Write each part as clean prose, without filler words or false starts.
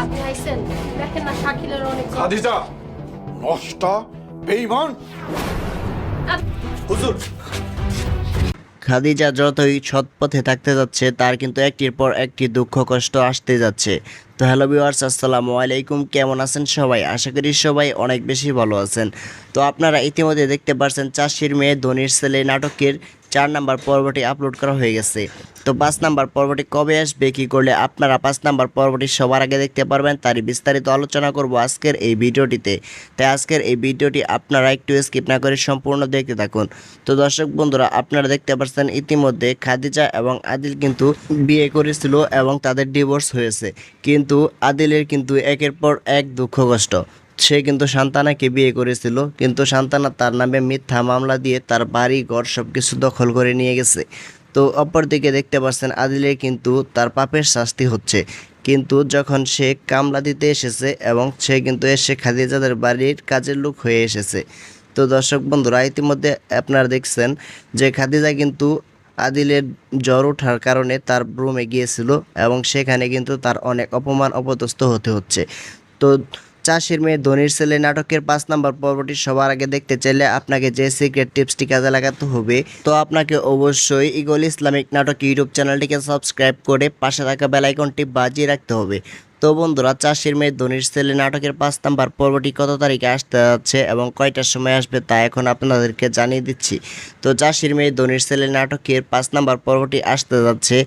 আপনি আইছেন, দেখেন না শাকিলের অনেক খাদিজা নষ্টা বেঈমান হুজুর। খাদিজা যতই সৎ পথে থাকতে যাচ্ছে তার কিন্তু একটির পর একটি দুঃখ কষ্ট আসতে যাচ্ছে। তো হ্যালো ভিউয়ার্স, আসসালামু আলাইকুম, কেমন আছেন সবাই? আশা করি সবাই অনেক বেশি ভালো আছেন। তো আপনারা ইতিমধ্যে দেখতে পাচ্ছেন চাষির মেয়ে ধনির ছেলে নাটকের 4 নাম্বার পর্বটি আপলোড করা হয়ে গেছে। তো 5 নাম্বার পর্বটি কবে আসবে, কী করলে আপনারা 5 নাম্বার পর্বটি সবার আগে দেখতে পারবেন, তারই বিস্তারিত আলোচনা করব আজকের এই ভিডিওটিতে। তাই আজকের এই ভিডিওটি আপনারা একটু স্কিপ না করে সম্পূর্ণ দেখতে থাকুন। তো দর্শক বন্ধুরা, আপনারা দেখতে পাচ্ছেন ইতিমধ্যে খাদিজা এবং আদিল কিন্তু বিয়ে করেছিল এবং তাদের ডিভোর্স হয়েছে, কিন্তু আদিলের কিন্তু একের পর এক দুঃখ কষ্ট। সে কিন্তু সান্তানাকে বিয়ে করেছিল, কিন্তু সান্তানা তার নামে মিথ্যা মামলা দিয়ে তার বাড়ি ঘর সব কিছু দখল করে নিয়ে গেছে। তো অপরদিকে দেখতে পাচ্ছেন আদিলের কিন্তু তার পাপের শাস্তি হচ্ছে, কিন্তু যখন সে কামলা দিতে এসেছে এবং সে কিন্তু এসে খাদিজাদের বাড়ির কাজের লোক হয়ে এসেছে। তো দর্শক বন্ধুরা, ইতিমধ্যে আপনারা দেখছেন যে খাদিজা কিন্তু আদিলের জ্বর ওঠার কারণে তার রুমে গিয়েছিল এবং সেখানে কিন্তু তার অনেক অপমান অপদস্থ হতে হচ্ছে। তো চাষির মেয়ে ধনির ছেলে নাটকের 5 নাম্বার পর্বটি সবার আগে দেখতে চাইলে আপনাকে যে সিক্রেট টিপসটি কাজে লাগাতে হবে, তো আপনাকে অবশ্যই ইগল ইসলামিক নাটক ইউটিউব চ্যানেলটিকে সাবস্ক্রাইব করে পাশে থাকা বেল আইকনটি বাজিয়ে রাখতে হবে। তো বন্ধুরা, চাষির মেয়ে ধনির ছেলে নাটকের 5 নাম্বার পর্বটি কত তারিখে আসতে যাচ্ছে এবং কয়টার সময় আসবে তা এখন আপনাদেরকে জানিয়ে দিচ্ছি। তো চাষির মেয়ে ধনির ছেলে নাটকের 5 নাম্বার পর্বটি আসতে যাচ্ছে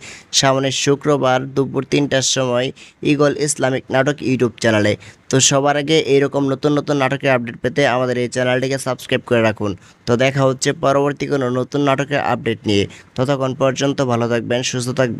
সামনে শুক্রবার দুপুর 3টার সময় ইগল ইসলামিক নাটক ইউটিউব চ্যানেলে। তো সবার আগে এইরকম নতুন নতুন নাটকের আপডেট পেতে আমাদের এই চ্যানেলটিকে সাবস্ক্রাইব করে রাখুন। তো দেখা হচ্ছে পরবর্তী কোনো নতুন নাটকের আপডেট নিয়ে। ততক্ষণ পর্যন্ত ভালো থাকবেন, সুস্থ থাকবেন।